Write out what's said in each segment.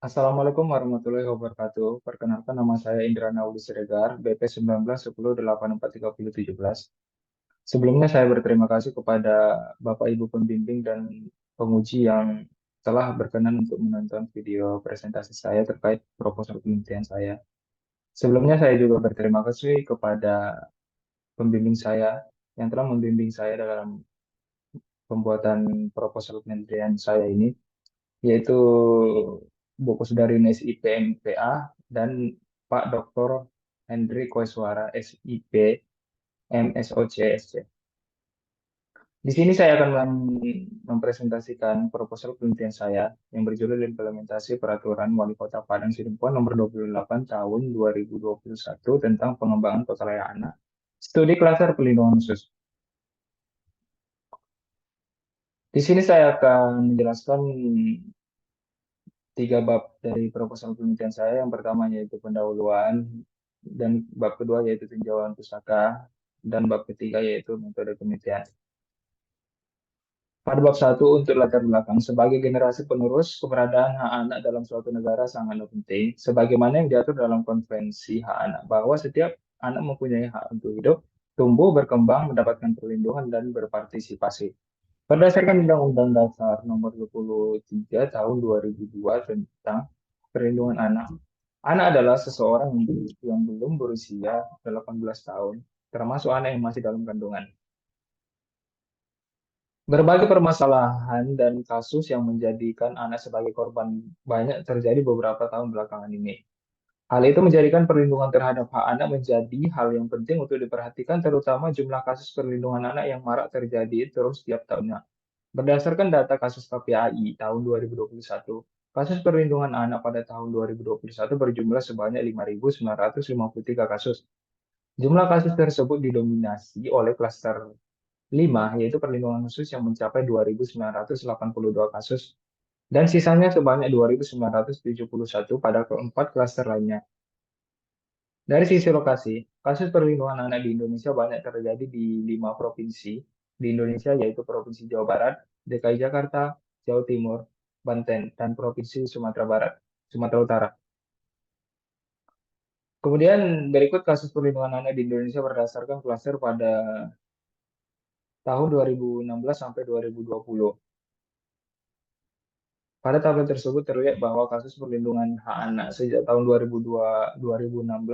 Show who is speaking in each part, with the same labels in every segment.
Speaker 1: Assalamualaikum warahmatullahi wabarakatuh. Perkenalkan nama saya Indra Naudi Siregar, BP 1910843017. Sebelumnya saya berterima kasih kepada Bapak Ibu pembimbing dan penguji yang telah berkenan untuk menonton video presentasi saya terkait proposal penelitian saya. Sebelumnya saya juga berterima kasih kepada pembimbing saya yang telah membimbing saya dalam pembuatan proposal penelitian saya ini, yaitu Bu Kusdarin SIP MPA dan Pak Dr. Hendrik Koeswara SIP MSOC SC. Di sini saya akan mempresentasikan proposal penelitian saya yang berjudul Implementasi Peraturan Wali Kota Padang Sidempuan Nomor 28 Tahun 2021 tentang pengembangan kota layak anak. Studi klaster perlindungan khusus. Di sini saya akan menjelaskan tiga bab dari proposal penelitian saya. Yang pertama yaitu pendahuluan, dan bab kedua yaitu tinjauan pustaka, dan bab ketiga yaitu metode penelitian. Pada bab satu untuk latar belakang, sebagai generasi penerus, keberadaan hak anak dalam suatu negara sangatlah penting, sebagaimana yang diatur dalam Konvensi Hak Anak, bahwa setiap anak mempunyai hak untuk hidup, tumbuh, berkembang, mendapatkan perlindungan, dan berpartisipasi. Berdasarkan Undang-Undang Dasar Nomor 23 Tahun 2002 tentang Perlindungan Anak, anak adalah seseorang yang belum berusia 18 tahun, termasuk anak yang masih dalam kandungan. Berbagai permasalahan dan kasus yang menjadikan anak sebagai korban banyak terjadi beberapa tahun belakangan ini. Hal itu menjadikan perlindungan terhadap hak anak menjadi hal yang penting untuk diperhatikan, terutama jumlah kasus perlindungan anak yang marak terjadi terus setiap tahunnya. Berdasarkan data kasus KPAI tahun 2021, kasus perlindungan anak pada tahun 2021 berjumlah sebanyak 5.953 kasus. Jumlah kasus tersebut didominasi oleh klaster 5, yaitu perlindungan khusus yang mencapai 2.982 kasus, dan sisanya sebanyak 2.971 pada keempat klaster lainnya. Dari sisi lokasi, kasus perlindungan anak di Indonesia banyak terjadi di 5 provinsi di Indonesia, yaitu Provinsi Jawa Barat, DKI Jakarta, Jawa Timur, Banten, dan Provinsi Sumatera Barat, Sumatera Utara. Kemudian berikut kasus perlindungan anak di Indonesia berdasarkan klaster pada tahun 2016 sampai 2020. Pada tabel tersebut terlihat bahwa kasus perlindungan hak anak sejak tahun 2016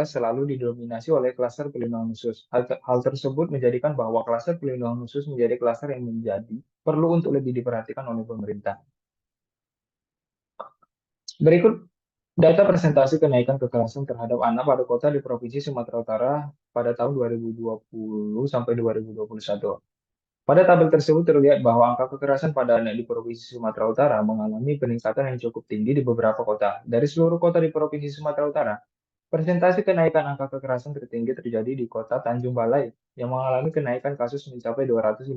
Speaker 1: selalu didominasi oleh klaster perlindungan khusus. Hal tersebut menjadikan bahwa klaster perlindungan khusus menjadi klaster yang menjadi perlu untuk lebih diperhatikan oleh pemerintah. Berikut data presentasi kenaikan kekerasan terhadap anak pada kota di Provinsi Sumatera Utara pada tahun 2020 sampai 2021. Pada tabel tersebut terlihat bahwa angka kekerasan pada anak di Provinsi Sumatera Utara mengalami peningkatan yang cukup tinggi di beberapa kota. Dari seluruh kota di Provinsi Sumatera Utara, persentase kenaikan angka kekerasan tertinggi terjadi di kota Tanjung Balai yang mengalami kenaikan kasus mencapai 257%.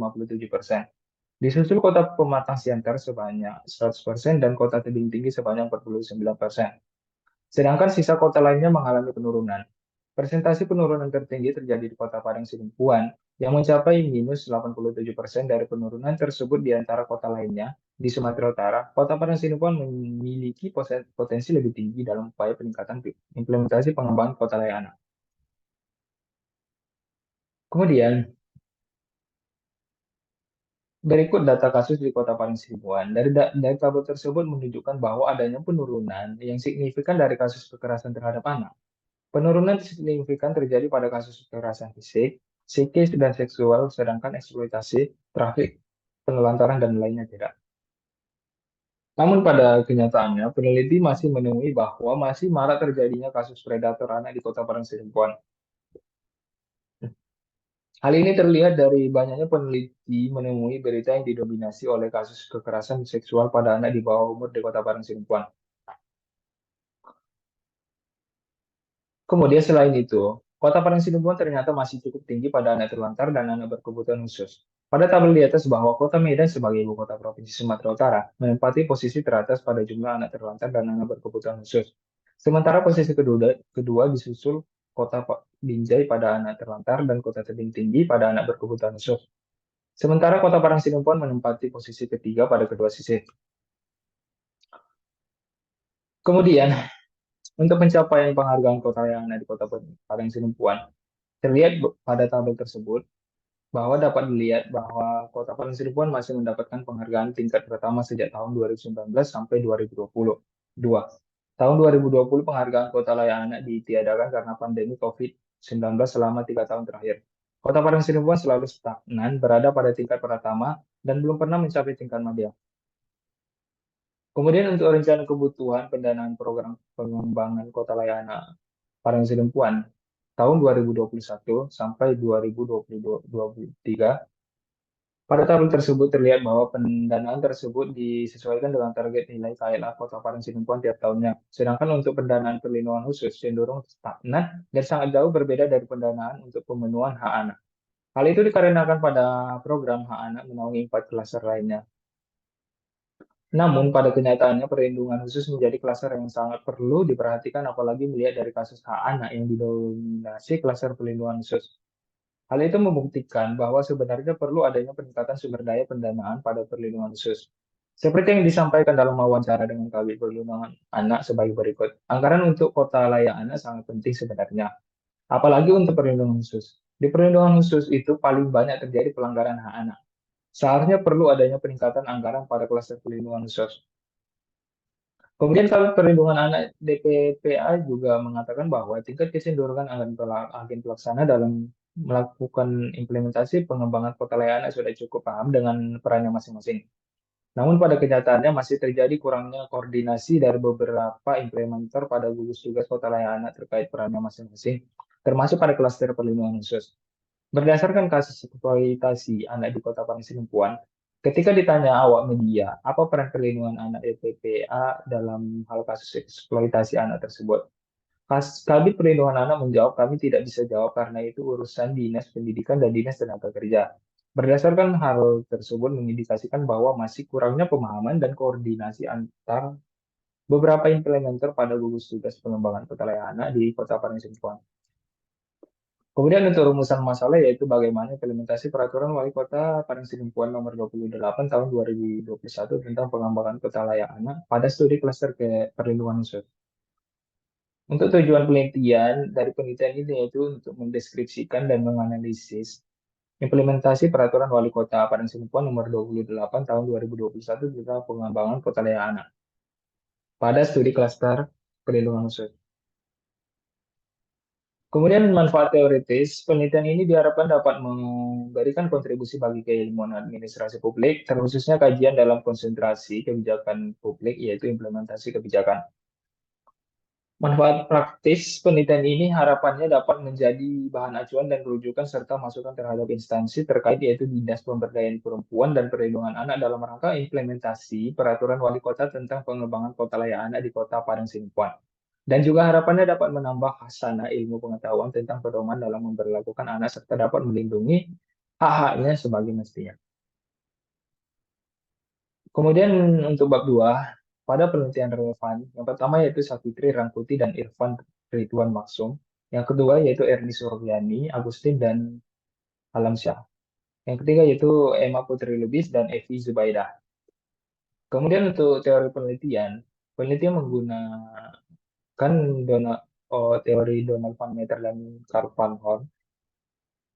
Speaker 1: Disusul kota Pematang Siantar sebanyak 100% dan kota Tebing Tinggi sebanyak 49%. Sedangkan sisa kota lainnya mengalami penurunan. Persentase penurunan tertinggi terjadi di Kota Padang Sidempuan yang mencapai minus 87% dari penurunan tersebut di antara kota lainnya. Di Sumatera Utara, Kota Padang Sidempuan memiliki potensi lebih tinggi dalam upaya peningkatan implementasi pengembangan kota layak anak. Kemudian, berikut data kasus di Kota Padang Sidempuan. Dari tabel tersebut menunjukkan bahwa adanya penurunan yang signifikan dari kasus kekerasan terhadap anak. Penurunan signifikan terjadi pada kasus kekerasan fisik, psikis, dan seksual, sedangkan eksploitasi, trafik, penelantaran, dan lainnya tidak. Namun pada kenyataannya, peneliti masih menemui bahwa masih marak terjadinya kasus predator anak di Kota Padang Sidempuan. Hal ini terlihat dari banyaknya peneliti menemui berita yang didominasi oleh kasus kekerasan seksual pada anak di bawah umur di Kota Padang Sidempuan. Kemudian selain itu, Kota Padang Sidempuan ternyata masih cukup tinggi pada anak terlantar dan anak berkebutuhan khusus. Pada tabel di atas bahwa Kota Medan sebagai ibu kota Provinsi Sumatera Utara menempati posisi teratas pada jumlah anak terlantar dan anak berkebutuhan khusus. Sementara posisi kedua disusul Kota Binjai pada anak terlantar dan Kota Tebing Tinggi pada anak berkebutuhan khusus. Sementara Kota Padang Sidempuan menempati posisi ketiga pada kedua sisi. Kemudian, untuk pencapaian penghargaan kota layak anak di Kota Padang Sidempuan, terlihat pada tabel tersebut bahwa dapat dilihat bahwa Kota Padang Sidempuan masih mendapatkan penghargaan tingkat pertama sejak tahun 2019 sampai 2022. Tahun 2020 penghargaan Kota Layak Anak ditiadakan karena pandemi COVID-19 selama 3 tahun terakhir. Kota Padang Sidempuan selalu stagnan, berada pada tingkat pertama, dan belum pernah mencapai tingkat madya. Kemudian untuk rencana kebutuhan pendanaan program pengembangan Kota Layak Anak Padang Sidempuan tahun 2021 sampai 2023. Pada tabel tersebut terlihat bahwa pendanaan tersebut disesuaikan dengan target nilai KLA Kota Padang Sidempuan tiap tahunnya. Sedangkan untuk pendanaan perlindungan khusus cenderung stagnan dan sangat jauh berbeda dari pendanaan untuk pemenuhan hak anak. Hal itu dikarenakan pada program hak anak menaungi 4 klaster lainnya. Namun pada kenyataannya perlindungan khusus menjadi klaster yang sangat perlu diperhatikan apalagi melihat dari kasus hak anak yang didominasi klaster perlindungan khusus. Hal itu membuktikan bahwa sebenarnya perlu adanya peningkatan sumber daya pendanaan pada perlindungan khusus. Seperti yang disampaikan dalam wawancara dengan Kabit Perlindungan Anak sebagai berikut. Anggaran untuk kota layak anak sangat penting sebenarnya, apalagi untuk perlindungan khusus. Di perlindungan khusus itu paling banyak terjadi pelanggaran hak anak. Seharusnya perlu adanya peningkatan anggaran pada klaster perlindungan khusus. Kemudian Kabit Perlindungan Anak DPPA juga mengatakan bahwa tingkat kecenderungan agen pelaksana dalam melakukan implementasi pengembangan kota layak anak sudah cukup paham dengan perannya masing-masing. Namun pada kenyataannya masih terjadi kurangnya koordinasi dari beberapa implementer pada gugus tugas kota layak anak terkait perannya masing-masing, termasuk pada klaster perlindungan khusus. Berdasarkan kasus eksploitasi anak di Kota Parangsinimpuan, ketika ditanya awak media, apa peran perlindungan anak LPPA dalam hal kasus eksploitasi anak tersebut? Kabit Perlindungan Anak menjawab, kami tidak bisa jawab karena itu urusan Dinas Pendidikan dan Dinas Tenaga Kerja. Berdasarkan hal tersebut mengindikasikan bahwa masih kurangnya pemahaman dan koordinasi antar beberapa implementer pada gugus tugas pengembangan kota layak anak di Kota Parangsinimpuan. Kemudian untuk rumusan masalah yaitu bagaimana implementasi peraturan Wali Kota Parangsidempuan nomor 28 tahun 2021 tentang pengembangan kota layak anak pada studi klaster ke perlindungan khusus. Untuk tujuan penelitian dari penelitian ini yaitu untuk mendeskripsikan dan menganalisis implementasi peraturan Wali Kota Parangsidempuan nomor 28 tahun 2021 tentang pengembangan kota layak anak pada studi klaster perlindungan khusus. Kemudian manfaat teoritis, penelitian ini diharapkan dapat memberikan kontribusi bagi keilmuan administrasi publik, terkhususnya kajian dalam konsentrasi kebijakan publik, yaitu implementasi kebijakan. Manfaat praktis penelitian ini harapannya dapat menjadi bahan acuan dan rujukan serta masukan terhadap instansi terkait yaitu Dinas Pemberdayaan Perempuan dan Perlindungan Anak dalam rangka implementasi peraturan wali kota tentang pengembangan kota layak anak di Kota Parangsinimpuan. Dan juga harapannya dapat menambah hasanah ilmu pengetahuan tentang pedoman dalam memperlakukan anak serta dapat melindungi hak-haknya sebagai mestinya. Kemudian untuk bab 2, pada penelitian relevan, yang pertama yaitu Safitri Rangkuti dan Irfan Ridwan Maksum. Yang kedua yaitu Erni Suryani, Agustin, dan Alamsyah. Yang ketiga yaitu Emma Putri Lubis dan Evi Zubaidah. Kemudian untuk teori penelitian, penelitian menggunakan teori Donald van Meter dan Karl van Horn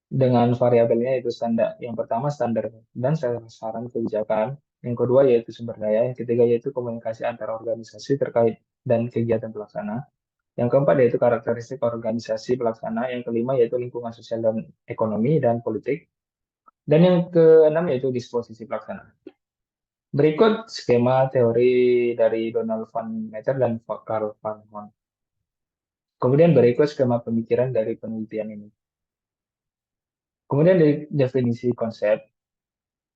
Speaker 1: dengan variabelnya yaitu standar. Yang pertama standar dan sasaran kebijakan. Yang kedua yaitu sumber daya. Yang ketiga yaitu komunikasi antar organisasi terkait dan kegiatan pelaksana. Yang keempat yaitu karakteristik organisasi pelaksana. Yang kelima yaitu lingkungan sosial dan ekonomi dan politik. Dan yang keenam yaitu disposisi pelaksana. Berikut skema teori dari Donald van Meter dan Karl van Horn. Kemudian berikut skema pemikiran dari penelitian ini. Kemudian dari definisi konsep,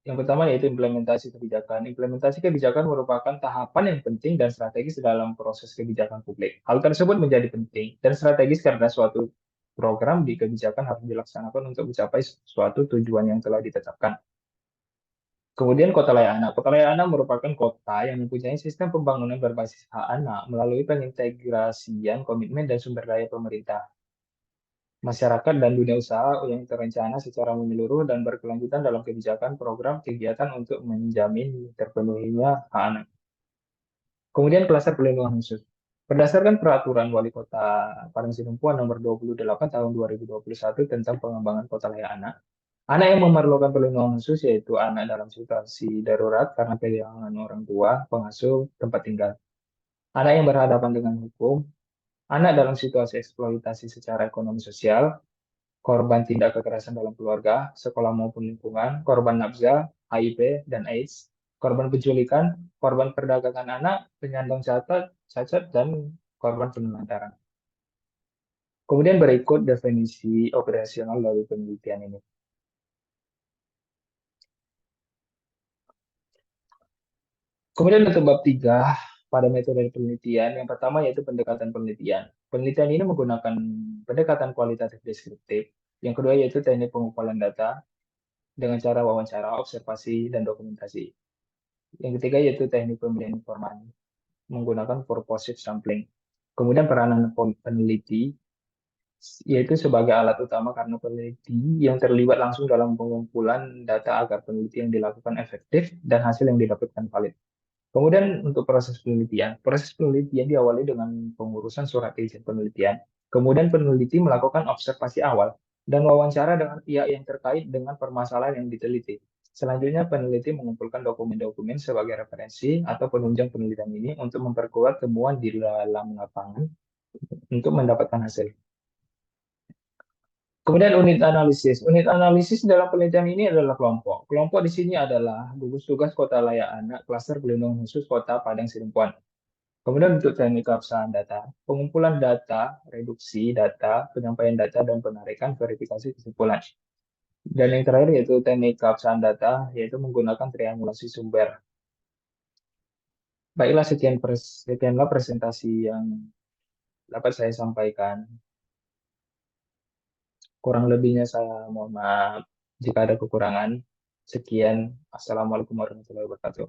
Speaker 1: yang pertama yaitu implementasi kebijakan. Implementasi kebijakan merupakan tahapan yang penting dan strategis dalam proses kebijakan publik. Hal tersebut menjadi penting dan strategis karena suatu program di kebijakan harus dilaksanakan untuk mencapai suatu tujuan yang telah ditetapkan. Kemudian kota layak anak. Kota layak anak merupakan kota yang mempunyai sistem pembangunan berbasis hak anak melalui pengintegrasian komitmen dan sumber daya pemerintah, masyarakat, dan dunia usaha yang terencana secara menyeluruh dan berkelanjutan dalam kebijakan program kegiatan untuk menjamin terpenuhinya hak anak. Kemudian klaster perlindungan khusus. Berdasarkan Peraturan Wali Kota Padang Sidempuan Nomor 28 Tahun 2021 tentang pengembangan kota layak anak, anak yang memerlukan perlindungan khusus yaitu anak dalam situasi darurat karena kehilangan orang tua, pengasuh, tempat tinggal. Anak yang berhadapan dengan hukum, anak dalam situasi eksploitasi secara ekonomi sosial, korban tindak kekerasan dalam keluarga, sekolah maupun lingkungan, korban nafsa, HIV dan AIDS, korban penculikan, korban perdagangan anak, penyandang cacat, dan korban penelantaran. Kemudian berikut definisi operasional dari penelitian ini. Kemudian untuk bab 3 pada metode penelitian, yang pertama yaitu pendekatan penelitian. Penelitian ini menggunakan pendekatan kualitatif deskriptif. Yang kedua yaitu teknik pengumpulan data dengan cara wawancara, observasi, dan dokumentasi. Yang ketiga yaitu teknik pemberian informasi menggunakan purposive sampling. Kemudian peranan peneliti yaitu sebagai alat utama karena peneliti yang terlibat langsung dalam pengumpulan data agar penelitian dilakukan efektif dan hasil yang didapatkan valid. Kemudian untuk proses penelitian diawali dengan pengurusan surat izin penelitian. Kemudian peneliti melakukan observasi awal dan wawancara dengan pihak yang terkait dengan permasalahan yang diteliti. Selanjutnya, peneliti mengumpulkan dokumen-dokumen sebagai referensi atau penunjang penelitian ini untuk memperkuat temuan di dalam lapangan untuk mendapatkan hasil. Kemudian unit analisis. Unit analisis dalam penelitian ini adalah kelompok. Kelompok di sini adalah gugus tugas kota layak anak, klaster pelindungan khusus kota Padang Sidempuan. Kemudian untuk teknik keabsahan data, pengumpulan data, reduksi data, penyampaian data, dan penarikan verifikasi kesimpulan. Dan yang terakhir yaitu teknik keabsahan data, yaitu menggunakan triangulasi sumber. Baiklah, sekianlah presentasi yang dapat saya sampaikan. Kurang lebihnya saya mohon maaf jika ada kekurangan. Sekian, Assalamualaikum warahmatullahi wabarakatuh.